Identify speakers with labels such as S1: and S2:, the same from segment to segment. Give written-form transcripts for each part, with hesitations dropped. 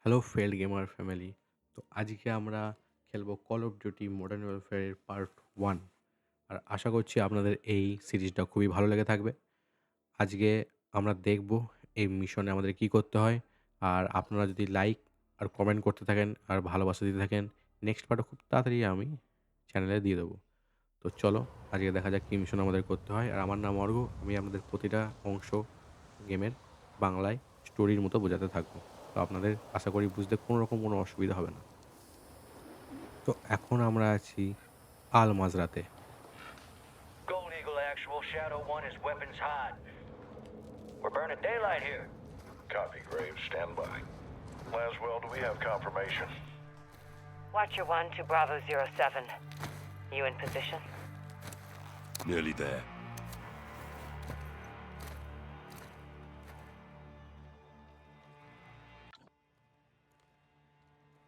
S1: Hello failed gamer family. তো আজকে আমরা খেলবো কল অফ ডিউটি মডার্ন ওয়ারফেয়ারের পার্ট 1। আর আশা করছি আপনাদের এই সিরিজটা খুবই ভালো লেগে থাকবে। আজকে আমরা দেখব এই মিশনে আমাদের কি করতে হয়। আর আপনারা যদি লাইক আর কমেন্ট করতে থাকেন আর ভালোবাসা দিতে থাকেন, নেক্সট পার্টও খুব তাড়াতাড়ি আমি চ্যানেলে দিয়ে দেবো। তো চলো আজকে দেখা যাক কী মিশন আমাদের করতে হয়। আর আমার নাম অর্ঘ্য, আমি আপনাদের প্রতিটা অংশ গেমের বাংলায় স্টোরির মতো বোঝাতে থাকবো। তো আপনাদের আশা করি বুঝতে কোনো রকম কোনো অসুবিধা হবে না। তো এখন আমরা আছি আল মাজরাতে।
S2: Gold Eagle Actual, Shadow 1 is weapons hot. We're burning daylight here.
S3: Copy, Graves. Stand by. Laswell, do we have confirmation?
S4: Watcher 1 to Bravo 07. You in position?
S5: Nearly there.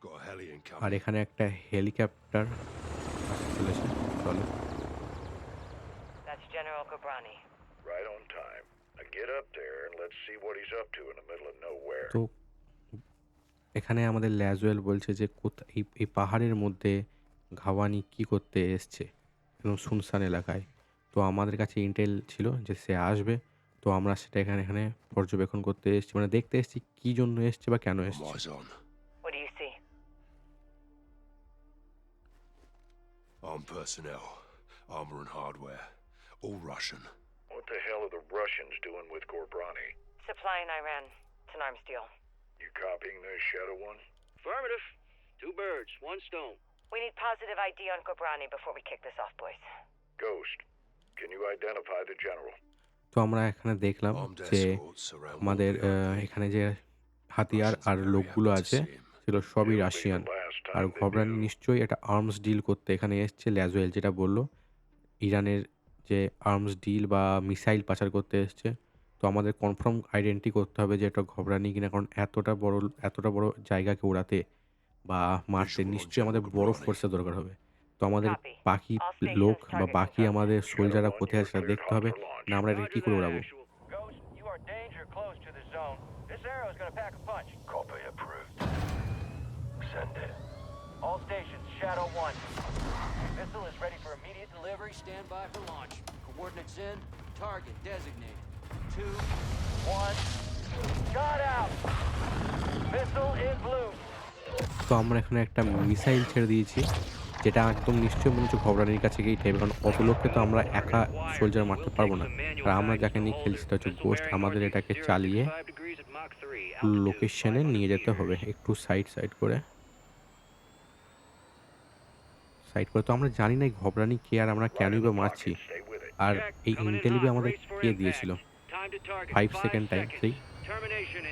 S5: Got a heli
S1: R
S5: incoming.
S1: এখানে একটা helicopter চলেছে, চলো।
S4: That's General Cobrani.
S3: Right on time. Now get up there and let's see what he's up to in the middle of nowhere.
S1: তো এখানে আমাদের ল্যাজওয়েল বলছে যে এই পাহাড়ের মধ্যে ঘাওয়ানি কি করতে এসছে একদম শুনশান এলাকায়। তো আমাদের কাছে ইন্টেল ছিল যে সে আসবে। তো আমরা সেটা এখানে এখানে পর্যবেক্ষণ করতে এসেছি, মানে দেখতে এসেছি কী জন্য এসছে বা কেন
S5: I'm
S1: এসছে।
S5: eyes on.
S4: What do you see?
S5: Armed personnel, armor and hardware, all Russian.
S3: What the hell are the Russians doing with Gorbrani?
S4: Supplying Iran. It's an arms deal.
S3: You copying this, Shadow One?
S2: Affirmative. Two birds, one stone.
S4: We need positive ID on Cobrani before we kick this off, boys.
S3: Ghost, can you identify the general?
S1: তো আমরা এখানে দেখলাম
S5: Armed
S1: যে
S5: escorts around
S1: আমাদের
S5: Wolverine.
S1: এখানে যে হাতিয়ার আর লোকগুলো আছে সেগুলো সবই রাশিয়ান। আর ঘবরানি নিশ্চয়ই একটা আর্মস ডিল করতে এখানে এসছে। ল্যাজওয়েল যেটা বলল, ইরানের যে আর্মস ডিল বা মিসাইল পাচার করতে এসছে। তো আমাদের কনফার্ম আইডেন্টি করতে হবে যে এটা ঘবরানি কিনা, কারণ এতটা বড় জায়গাকে ওড়াতে বা মারতে নিশ্চয়ই আমাদের বড় ফোর্সের দরকার হবে। তো আমাদের বাকি লোক বা বাকি আমাদের সোলজাররা কোথায় আছে সেটা দেখতে হবে, না আমরা এটা কী করে উড়াবো।
S2: Ghost, you are danger close to the zone. This arrow is gonna pack a punch.
S3: Copy approved. Send it.
S2: All stations, Shadow 1. Missile is ready for immediate delivery. Stand by for launch. Coordinates in. Target designated. 2, 1. Shot out. Missile in blue.
S1: তো আমরা এখানে একটা missile ছেড়ে দিয়েছি, যেটা একদম নিশ্চয়ই মনে হচ্ছে ঘবরানির কাছে গিয়েই ঠেকবে, কারণ অত লোককে তো আমরা একা সোলজার মারতে পারবো না। আর আমরা যাকে নিয়ে খেলছি সেটা হচ্ছে গোস্ট। আমাদের এটাকে চালিয়ে লোকেশনে নিয়ে যেতে হবে। একটু সাইড করে তো আমরা জানি না এই ঘবরানি কে আর আমরা কেনই বা মারছি।
S3: Stay with it.
S1: আর এই ইন্টেলিভি আমাদের কে দিয়েছিল? 5 সেকেন্ড টাইম। 3,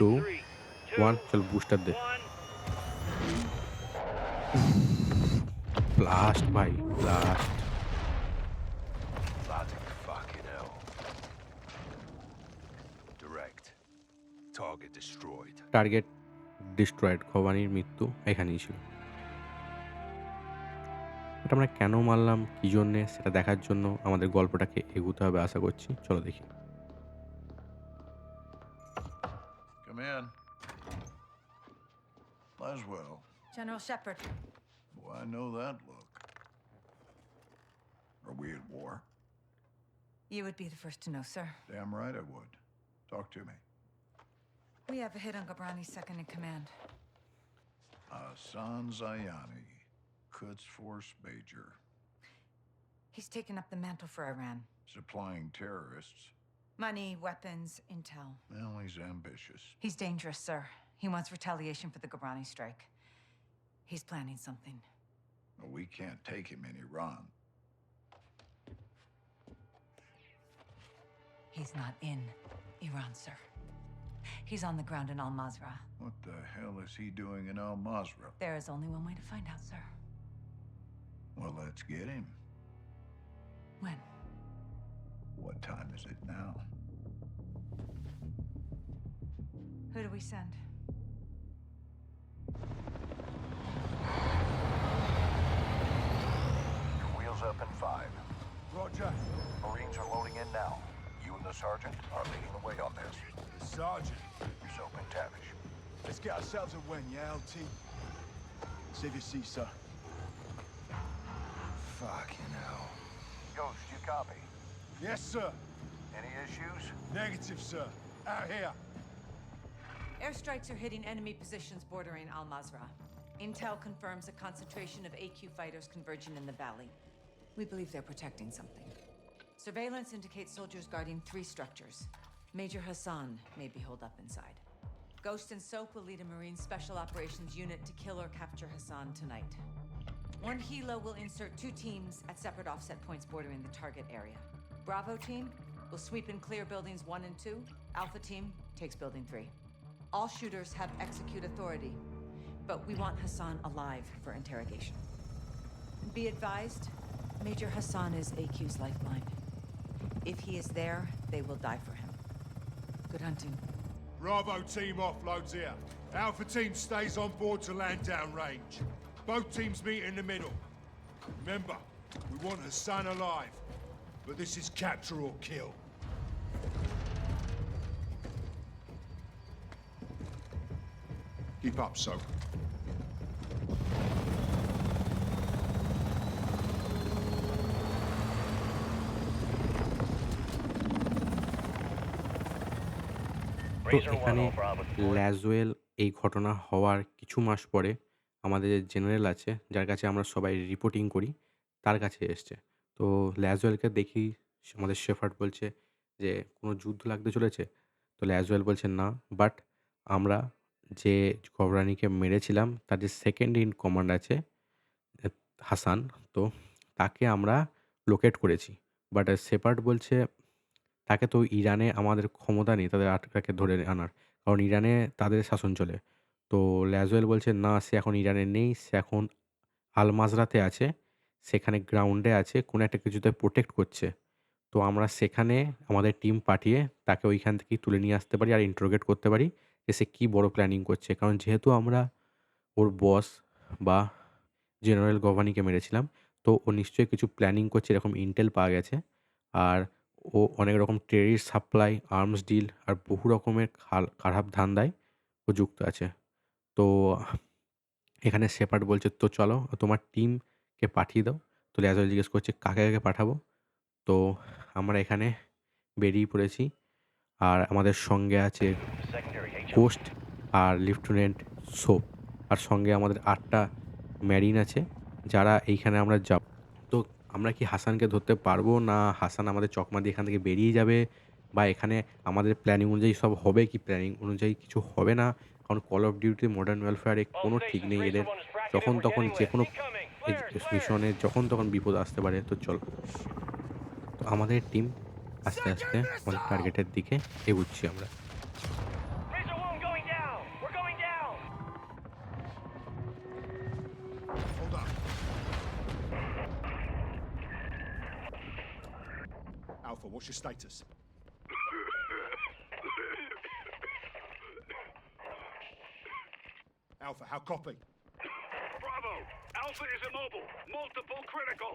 S1: 2, 1, চল বুস্টার দে। ব্লাস্ট ভাই, blast.
S5: Bloody fucking hell. Direct. Target destroyed.
S1: Target destroyed. ঘবরানির মৃত্যু এখানেই ছিল। এটা আমরা কেন মারলাম, কী জন্যে, সেটা দেখার জন্য আমাদের গল্পটাকে এগোতে হবে আশা করছি। চলো দেখি।
S3: Come in. Laswell.
S6: General Shepard.
S3: Oh, I know that look. Are we at war?
S6: You would be the first to know, sir.
S3: Damn right I would. Talk to me.
S6: We have a hit on Gabrani's second in command.
S3: Hassan Zayani, Quds Force Major.
S6: He's taken up the mantle for Iran.
S3: Supplying terrorists.
S6: Money, weapons, intel.
S3: Well, he's ambitious.
S6: He's dangerous, sir. He wants retaliation for the Gabrani strike. He's planning something.
S3: Well, we can't take him in Iran.
S6: He's not in Iran, sir. He's on the ground in Al-Mazrah.
S3: What the hell is he doing in Al Mazrah?
S6: There is only one way to find out, sir.
S3: Well, let's get him.
S6: When?
S3: What time is it now?
S6: Who do we send?
S3: Your wheels up in 5.
S5: Roger.
S3: Marines are loading in now. You and the sergeant are leading the way on this.
S5: The sergeant.
S3: So, McTavish,
S5: Let's get ourselves a win, yeah, LT? Save your seat, sir. Fucking hell.
S3: Ghost, you copy?
S5: Yes, sir.
S3: Any issues?
S5: Negative, sir. Out here.
S6: Airstrikes are hitting enemy positions bordering Al Mazrah. Intel confirms a concentration of AQ fighters converging in the valley. We believe they're protecting something. Surveillance indicates soldiers guarding 3 structures. Major Hassan may be holed up inside. Ghost and Soap will lead a Marine Special Operations unit to kill or capture Hassan tonight. One helo will insert 2 teams at separate offset points bordering the target area. Bravo team will sweep and clear buildings 1 and 2. Alpha team takes building 3. All shooters have execute authority, but we want Hassan alive for interrogation. Be advised, Major Hassan is AQ's lifeline. If he is there, they will die for him. Good hunting.
S5: Bravo team offloads here. Alpha team stays on board to land down range. Both teams meet in the middle. Remember, we want Hassan alive, but this is capture or kill. Keep up, Soap.
S1: তো এখানে ল্যাজওয়েল এই ঘটনা হওয়ার কিছু মাস পরে আমাদের যে general আছে, যার কাছে আমরা সবাই রিপোর্টিং করি, তার কাছে এসছে। তো ল্যাজওয়েলকে দেখি আমাদের শেফার্ড বলছে যে, "কোনো যুদ্ধ লাগতে চলেছে?" তো ল্যাজওয়েল বলছে, "না, বাট আমরা যে গবরানিকে মেরেছিলাম তার যে সেকেন্ড ইন কমান্ড আছে এ হাসান, তো তাকে আমরা লোকেট করেছি। বাট শেপার্ড বলছে তাকে তো ইরানে আমাদের ক্ষমতা নেই তাকে ধরে আনার। কারণ ইরানে তাদের শাসন চলে। তো ল্যাজওয়েল বলছে, "না, সে এখন ইরানে নেই। সে এখন আল মাজরাতে আছে। সেখানে গ্রাউন্ডে আছে। কোনো একটা কিছুতে প্রোটেক্ট করছে। তো আমরা সেখানে আমাদের টিম পাঠিয়ে তাকে ওইখান থেকেই তুলে নিয়ে আসতে পারি আর ইন্টারোগেট করতে পারি যে সে কী বড় প্ল্যানিং করছে।" কারণ যেহেতু আমরা ওর বস বা জেনারেল গভানিকে মেরেছিলাম, তো ও নিশ্চয়ই কিছু প্ল্যানিং করছে, এরকম ইন্টেল পাওয়া গেছে। আর ও অনেক রকম টেররিস্ট সাপ্লাই, আর্মস ডিল আর বহু রকমের খারাপ ধান্দায় ও যুক্ত আছে। তো এখানে শেপার্ড বলছে, "তো চলো তোমার টিমকে পাঠিয়ে দাও।" তো ল্যাজওয়েল জিজ্ঞেস করছে, "কাকে পাঠাবো?" তো আমরা এখানে বেরিয়ে পড়েছি। আর আমাদের সঙ্গে আছে গোস্ট আর লেফটেন্যান্ট সোপ। আর সঙ্গে আমাদের 8 টা মেরিন আছে, যারা এইখানে আমরা যাব। তো আমরা কি হাসানকে ধরতে পারবো? না হাসান আমাদের চকমা দিয়ে এখান থেকে বেরিয়ে যাবে? বা এখানে আমাদের প্ল্যানিং অনুযায়ী সব হবে কি প্ল্যানিং অনুযায়ী কিছু হবে না? কারণ কল অফ ডিউটি মডার্ন ওয়ারফেয়ারে কোনো ঠিক নেই এদের। যখন তখন যেকোনো মিশনে যখন তখন বিপদ আসতে পারে। তো চলো। তো আমাদের টিম আস্তে আস্তে আমাদের টার্গেটের দিকে এগুচ্ছি আমরা।
S2: Razor wound going down! We're going down!
S5: Hold up. Alpha, what's your status? Alpha, how copy?
S3: Bravo! Alpha is immobile. Multiple critical.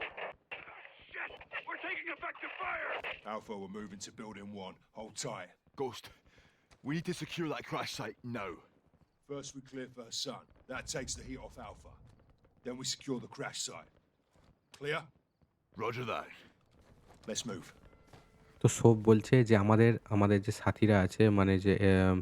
S3: Shit! We're taking effective fire!
S5: Alpha, we're moving to building 1. Hold tight.
S7: Ghost, we need to secure that crash site now.
S5: First we clear for Hassan. That takes the heat off Alpha. Then we secure the crash site. Clear?
S7: Roger that.
S5: Let's move.
S1: তো soap বলছে যে আমাদের যে সাথীরা আছে, মানে যে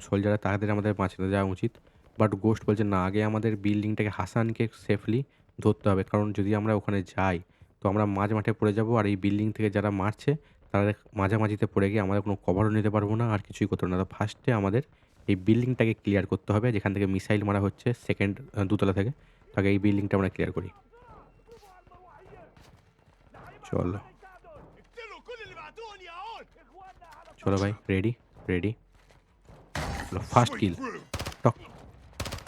S1: সোলজাররা, তাদের আমাদের বাঁচাতে যাওয়া উচিত। বাট গোস্ট বলছে, "না, আগে আমাদের বিল্ডিংটাকে হাসানকে সেফলি ধরতে হবে। কারণ যদি আমরা ওখানে যাই তো আমরা মাঝে পড়ে যাব। আর এই বিল্ডিং থেকে যারা মারছে তারা মাঝামাঝিতে পড়ে গিয়ে আমাদের কোনো কভারও নিতে পারবো না, আর কিছুই করতে পারবো না। তো ফার্স্টে আমাদের এই বিল্ডিংটাকে ক্লিয়ার করতে হবে, যেখান থেকে মিসাইল মারা হচ্ছে সেকেন্ড 2 তলা থেকে। তো আগে এই বিল্ডিংটা আমরা ক্লিয়ার করি। চলো চলো ভাই, রেডি। চলো, ফার্স্ট কিল। টক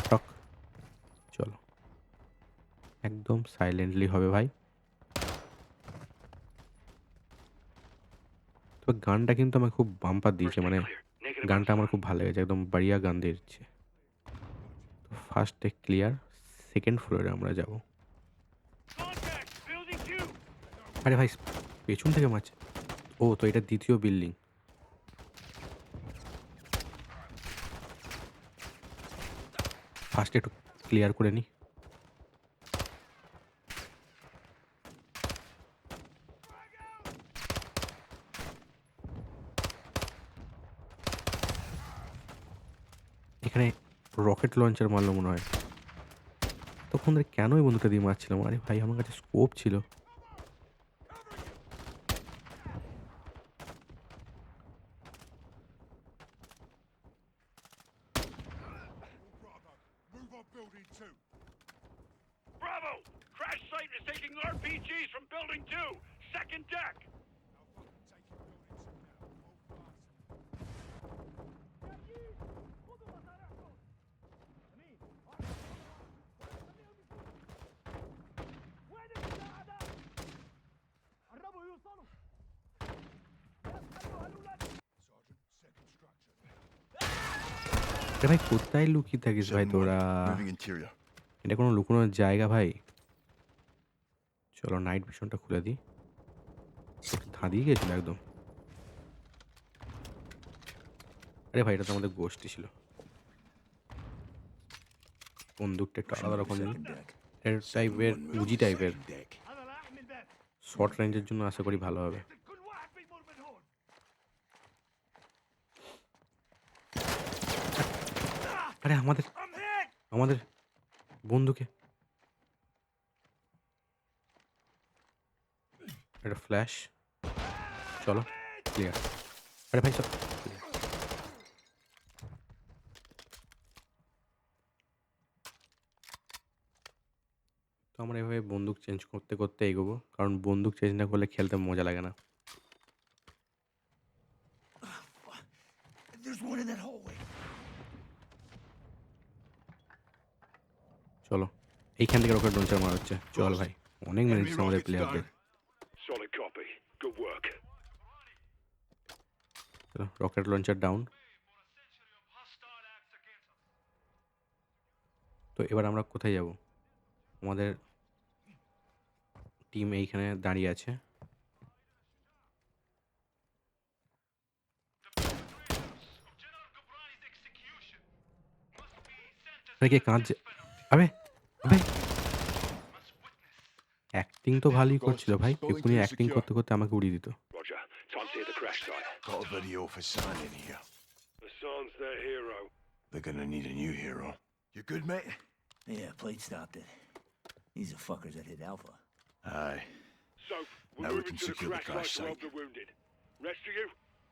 S1: টক। চলো, একদম সাইলেন্টলি হবে ভাই। তো গানটা কিন্তু আমার খুব বাম্পার দিয়েছে, মানে গানটা আমার খুব ভালো লেগেছে, একদম বাড়িয়া গান দিচ্ছে। তো ফার্স্টে ক্লিয়ার, সেকেন্ড ফ্লোরে আমরা যাব।
S3: Contact! Building 2!
S1: আরে ভাই, পেছন থেকে মারছে। ও, তো এটা দ্বিতীয় বিল্ডিং। ফার্স্ট একটু ক্লিয়ার করে নিই। এখানে রকেট লঞ্চার মারলো মনে হয়। তখন ধরে কেন এই বন্দুকটা দিয়ে মারছিলাম? আরে ভাই আমার কাছে স্কোপ ছিল।
S5: Bravo, move on building 2.
S3: Bravo! Crash site is taking RPGs from building 2. Second deck.
S5: Alpha, taking building 2 now. Hold fast. Sergeant, second structure.
S1: আরে ভাই কোথায় লুকিয়ে থাকিস ভাই
S7: 7-1,
S1: তোরা?
S7: moving interior.
S1: এটা কোনো লুকোনোর জায়গা ভাই? চলো নাইট ভিশনটা খুলে দিই। ধাঁধিয়ে গেছিল একদম। আরে ভাই এটা তো আমাদের গোষ্ঠী ছিল। বন্দুকটা একটু আলাদা রকম নিই। এর টাইপের উজি টাইপের। শর্ট রেঞ্জের জন্য আশা করি ভালো হবে। আরে আমাদের আমাদের বন্ধুকে একটা ফ্ল্যাশ। চলো ক্লিয়ার। আরে ভাই চলো। তো আমরা এভাবে বন্দুক চেঞ্জ করতে করতে এগোবো, কারণ বন্দুক চেঞ্জ না করলে খেলতে মজা লাগে না।
S7: There's one in that hallway.
S1: চলো এইখান থেকে রকেট লঞ্চার মারা হচ্ছে। চল ভাই অনেক মেরে
S7: Enemy
S1: দিচ্ছে আমাদের
S7: rockets
S1: প্লেয়ারদের।
S7: down.
S3: Solid copy. Good work.
S1: চলো রকেট লঞ্চার ডাউন। তো এবার আমরা কোথায় যাব? আমাদের টিম এইখানে দাঁড়িয়ে আছে। আরে কে কাঁদছে? আবে আবে অ্যাক্টিং তো ভালোই করছিল ভাই। এক্ষুনি অ্যাক্টিং করতে করতে আমাকে উড়িয়ে দিত।
S3: Roger. Time to hit the crash site.
S7: Got a video for San in here.
S3: Hassan's their hero.
S7: They're gonna need a new hero. You good, mate?
S8: Yeah, Plate stopped it. These are fuckers that hit Alpha.
S7: Aye.
S3: So, we're
S7: Now we
S3: moving
S7: can
S3: to the
S7: secure the
S3: crash
S7: crash
S3: site to help
S7: site.
S3: the wounded. Rest of you,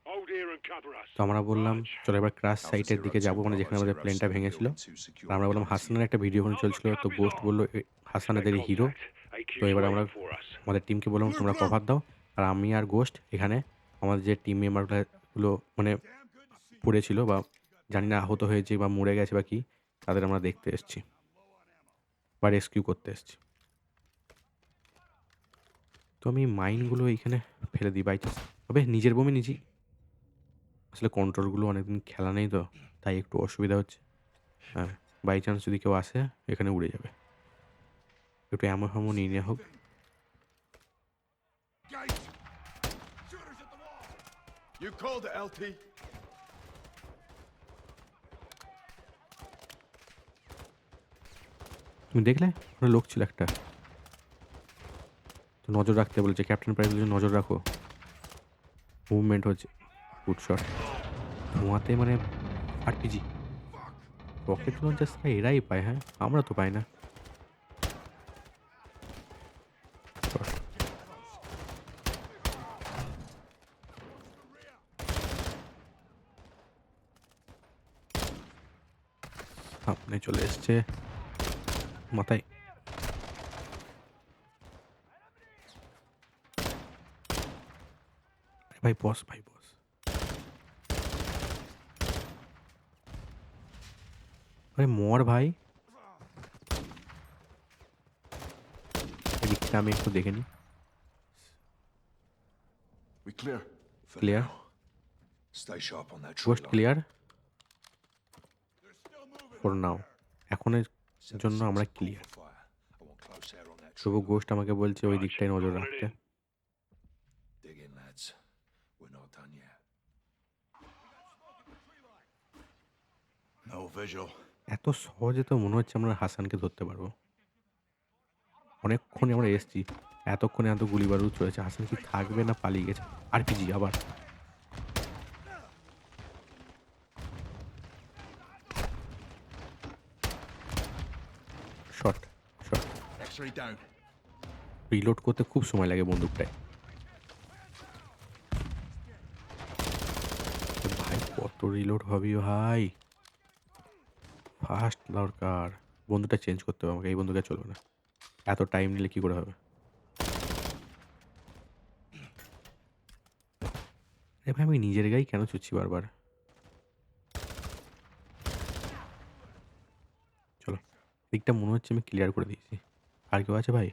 S3: hold here and cover us.
S1: তো আমরা বললাম চলো এবার crush সাইটের দিকে যাবো, মানে যেখানে আমাদের প্লেনটা ভেঙেছিল। আর আমরা বললাম হাসানের একটা ভিডিও ওখানে চলছিল, তো গোস্ট বললো হাসান এদের হিরো। তো এবার আমরা আমাদের টিমকে বললাম তোমরা কভার দাও, আর আমি আর গোস্ট এখানে আমাদের যে টিম মেম্বারগুলো মানে পড়েছিল বা জানি না আহত হয়েছে বা মরে গেছে বা কি, তাদের আমরা দেখতে এসেছি বা রেস্কিউ করতে এসেছি। তো আমি মাইনগুলো এইখানে ফেলে দিই বাই চান্স। তবে নিজের বোমে নিজেই, আসলে কন্ট্রোলগুলো অনেকদিন খেলা নেই তো তাই একটু অসুবিধা হচ্ছে। হ্যাঁ বাই চান্স যদি কেউ আসে এখানে উড়ে যাবে। একটু এমন হামো নিয়ে নেওয়া হোক।
S5: Gate! Shooters at the wall!
S7: You called it, LT.
S1: তুমি দেখলে ওখানে লোক ছিল একটা, তো নজর রাখতে বলেছে ক্যাপ্টেন প্রাইস বলেছে নজর রাখো, মুভমেন্ট হচ্ছে। Good shot. ধোঁয়াতে মানে আরপিজি রকেট লঞ্চার এরাই পায়, হ্যাঁ আমরা তো পাই না। Shot. সামনে চলে এসছে মাথায়। ভাই বস ভাই বস। আরে মর ভাই। এদিকটা আমি একটু দেখে নিই।
S7: We clear. For
S1: Clear.
S7: now. Stay sharp on that tree
S1: ghost
S7: line.
S1: Clear for now. এখনের জন্য আমরা clear.
S7: Fire. I want close air on that tree
S1: তবু
S7: line.
S1: গোস্ট আমাকে বলছে ওই দিকটায় নজর রাখতে।
S7: Dig in, lads. We're not done yet. No visual.
S1: এত সহজে তো মনে হচ্ছে আমরা হাসানকে ধরতে পারবো। অনেকক্ষণে আমরা এসছি। এতক্ষণে এত গুলি বারুদ চলেছে। হাসান কি থাকবে না পালিয়ে গেছে? আরপিজি আবার। Shot, shot.
S7: X-ray down.
S1: Reload করতে খুব সময় লাগে বন্দুকটায়। ভাই কত রিলোড হবি ভাই? ফাস্ট দরকার। বন্দুকটা চেঞ্জ করতে হবে আমাকে। এই বন্দুকে চলবে না। এত টাইম নিলে কি করে হবে? আরে ভাই আমি নিজের গায়েই কেন ছুটছি বারবার? চলো। দিকটা মনে হচ্ছে আমি ক্লিয়ার করে দিয়েছি। আর কেউ আছে ভাই?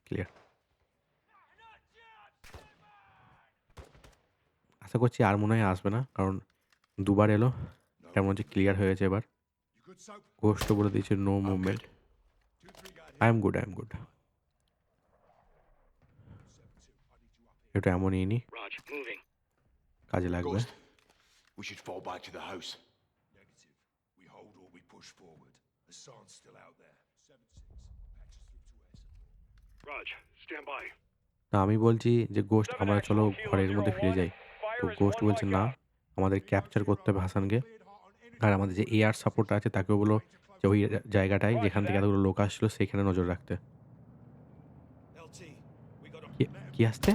S1: ক্লিয়ার। আশা করছি আর মনে হয় আসবে না, কারণ দুবার এলো। এটা মনে হচ্ছে ক্লিয়ার হয়ে গেছে এবার।
S5: You good, Soap?
S1: ঘোষটা বলে দিয়েছে no movement.
S5: 2-3 guard
S1: I am good, I am good. এটা এমনই নি,
S3: Raj, moving.
S1: কাজে লাগবে।
S7: Ghost. We should fall back to the house.
S5: Negative. We hold or we push forward. Hassan's still out there. 7-6. Patch us through to air support.
S3: Raj, stand by.
S1: না আমি বলছি যে ghost আমরা চলো ঘরের মধ্যে ফিরে যাই। তো গোস্ট বলছে না, আমাদের ক্যাপচার করতে হবে হাসানকে। আর আমাদের যে এয়ার সাপোর্ট আছে তাকেও বলো যে ওই জায়গাটায় যেখান থেকে এতগুলো লোক আসছিল সেখানে নজর রাখতে। কি আসছে?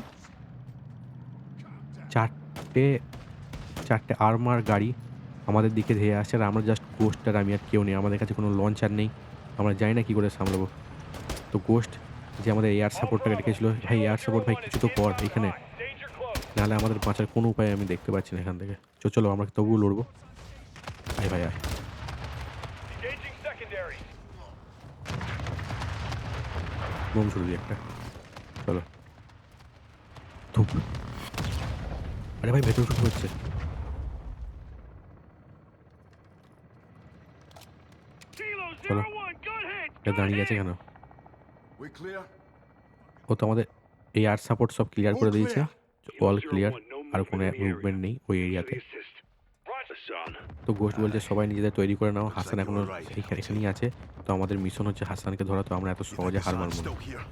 S1: চারটে আর্মার গাড়ি আমাদের দিকে ধেয়ে আসছে, আর আমরা জাস্ট গোস্ট আর আমি আর কেউ নেই। আমাদের কাছে কোনো লঞ্চার নেই, আমরা জানি না কী করে সামলাবো। তো গোস্ট যে আমাদের এয়ার সাপোর্টটাকে রেখেছিল, ভাই এয়ার সাপোর্ট ভাই কিছু তো কর এখানে, নাহলে আমাদের বাঁচার কোনো উপায় আমি দেখতে পাচ্ছি না এখান থেকে। চলো আমরা তবুও লড়বো। আয় ভাই আয়।
S3: Engaging secondary.
S1: বোম ছুড়ে দিই একটা। চলো ধুপ। আরে ভাই ভেতর ঢুকে হচ্ছে।
S3: Kilo
S1: Hello.
S3: 01, gun hit.
S1: এটা দাঁড়িয়ে আছে কেন?
S7: We clear?
S1: ও তো আমাদের এয়ার সাপোর্ট সব ক্লিয়ার করে দিয়েছে। অল ক্লিয়ার, আর কোনো মুভমেন্ট নেই ওই এরিয়াতে।
S3: Assist. Raj, Hassan.
S1: তো গোস্ট বলছে সবাই নিজেদের তৈরি করে নাও, হাসান এখনো এখানেই আছে। তো আমাদের মিশন হচ্ছে হাসানকে ধরা। তো আমরা এত সহজে হার মারবো না।
S7: Still here.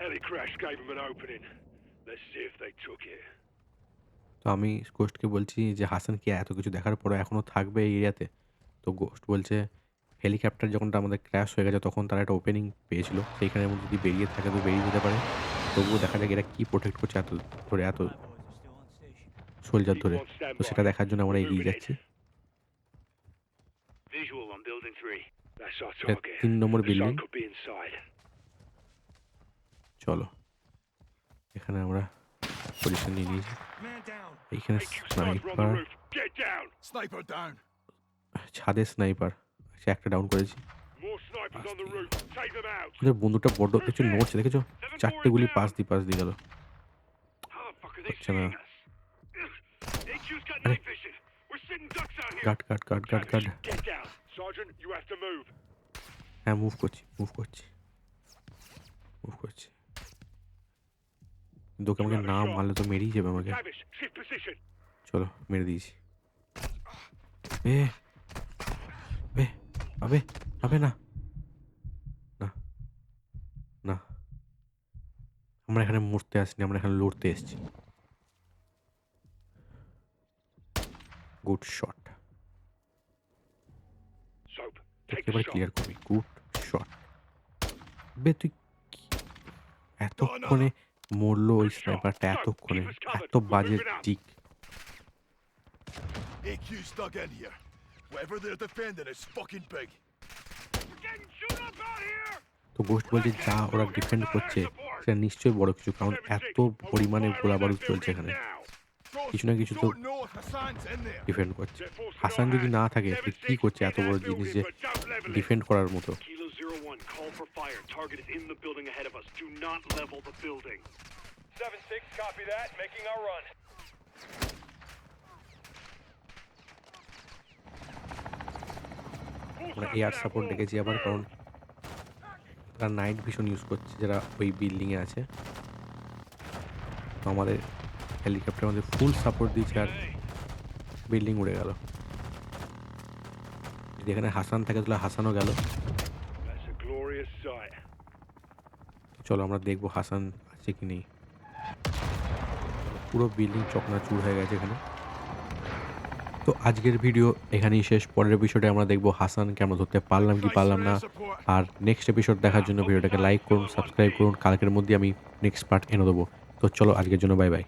S3: Heli crash gave him an opening. Let's see if they took it.
S1: তো আমি গোস্টকে বলছি যে হাসান কি এত কিছু দেখার পরও এখনও থাকবে এই এরিয়াতে? তো গোস্ট বলছে হেলিকপ্টার যখনটা আমাদের ক্র্যাশ হয়ে গেছে তখন তারা একটা ওপেনিং পেয়েছিল, সেইখানের মধ্যে যদি বেরিয়ে থাকে তো বেরিয়ে যেতে পারে। তবুও দেখা যাক এরা কী প্রোটেক্ট করছে এত ধরে, এত সোলজার ধরে। তো সেটা দেখার জন্য আমরা এগিয়ে যাচ্ছি।
S3: Visual on building 3. That's our
S1: এটা
S3: target.
S1: 3 number
S3: Hassan
S1: building.
S3: could be inside.
S1: চলো এখানে আমরা পজিশন নিয়ে নিয়েছি। এইখানে
S3: AQ sniper on the
S1: sniper,
S3: roof. Get down.
S7: Sniper down.
S1: ছাদে স্নাইপার সে একটা ডাউন করেছি।
S3: More snipers on the roof. Take them out.
S1: ওদের বন্ধুটা বড্ড কিছু নড়ছে, দেখেছো? 4টে গুলি পাশ দিয়ে গেল।
S3: How the fuck are they
S1: হচ্ছে না।
S3: seeing us? AQ's got night vision. We're sitting ducks out here.
S1: Guard.
S3: Get down. Sergeant, you have to move.
S1: হ্যাঁ মুভ করছি। কিন্তু ওকে আমাকে না মারলে তো মেরেই যাবে আমাকে।
S3: Tavish, shift position.
S1: চলো মেরে দিয়েছি। এ আবে না আমরা এখানে মরতে আসিনি, আমরা এখানে লড়তে এসেছি। Good shot.
S3: Soap, take the
S1: একেবারে
S3: shot.
S1: ক্লিয়ার করবি। Good shot. বে তুই এতক্ষণে মরলো ওই স্নাইপারটা, এতক্ষণে এত বাজে দিক।
S7: AQ's stuck in here. Whatever they're defending is fucking big.
S3: We're getting chewed up out here.
S1: তো গোস্ট বলছে যা ওরা ডিফেন্ড করছে সেটা নিশ্চয়ই বড় কিছু, কারণ এত পরিমাণে গোলা বারুদ চলছে এখানে।
S7: Ghost,
S1: কিছু না কিছু তো
S7: don't know if Hassan's in there.
S1: Defend করছে। হাসান যদি না থাকে সে কী করছে এত বড় জিনিস যে ডিফেন্ড করার মতো?
S3: Kilo 01, call for fire. Target is in the building ahead of us. Do not level the building. 7-6, copy that. Making our run.
S1: আমরা এয়ার সাপোর্ট দেখেছি আবার, কারণ তারা নাইট ভিশন ইউজ করছে যারা ওই বিল্ডিংয়ে আছে। তো আমাদের হেলিকপ্টার আমাদের ফুল সাপোর্ট দিয়েছে আর বিল্ডিং উড়ে গেল। যেখানে হাসান থাকে তাহলে হাসানও গেল।
S3: That's a glorious sight.
S1: চলো আমরা দেখবো হাসান আছে কি নেই। পুরো বিল্ডিং চকনাচুর হয়ে গেছে এখানে। তো আজকের ভিডিও এখানেই শেষ। পরের এপিসোডে আমরা দেখবো হাসানকে আমরা ধরতে পারলাম কি পারলাম না। আর নেক্সট এপিসোড দেখার জন্য ভিডিওটাকে লাইক করুন, সাবস্ক্রাইব করুন। কালকের মধ্যে আমি নেক্সট পার্ট এনে দেবো। তো চলো আজকের জন্য বাই বাই।